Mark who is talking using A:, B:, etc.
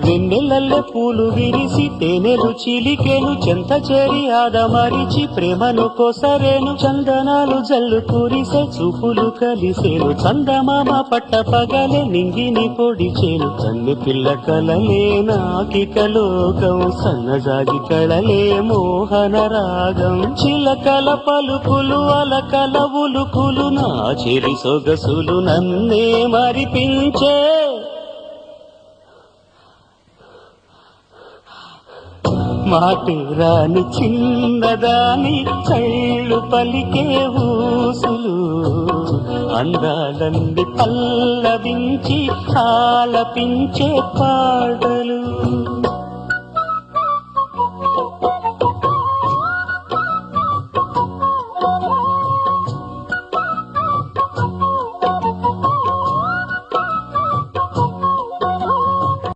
A: వెన్నెలల్లె పూలు విరిసి తేనెలు చిలికెను చెంత చేరి ఆదమరిచి ప్రేమను కొసరేను చందనాలు జల్లు కురిసే చూపులు కలిసేను చందమామ పట్ట పగలే నింగిని పొడిచేను కన్ను పిల్ల కలలే నాకిక లోకం సన్నజాజి కళలే మోహన రాగం చిలకల పలుకులు అలకల ఉలుకులు నా చెరి సొగసులు నన్నే మరిపించే మాటి రాని చిన్నదాని చళ్ళు పలికే ఊసులు అందాలన్నీ పల్లవించి ఆలపించే పాటలు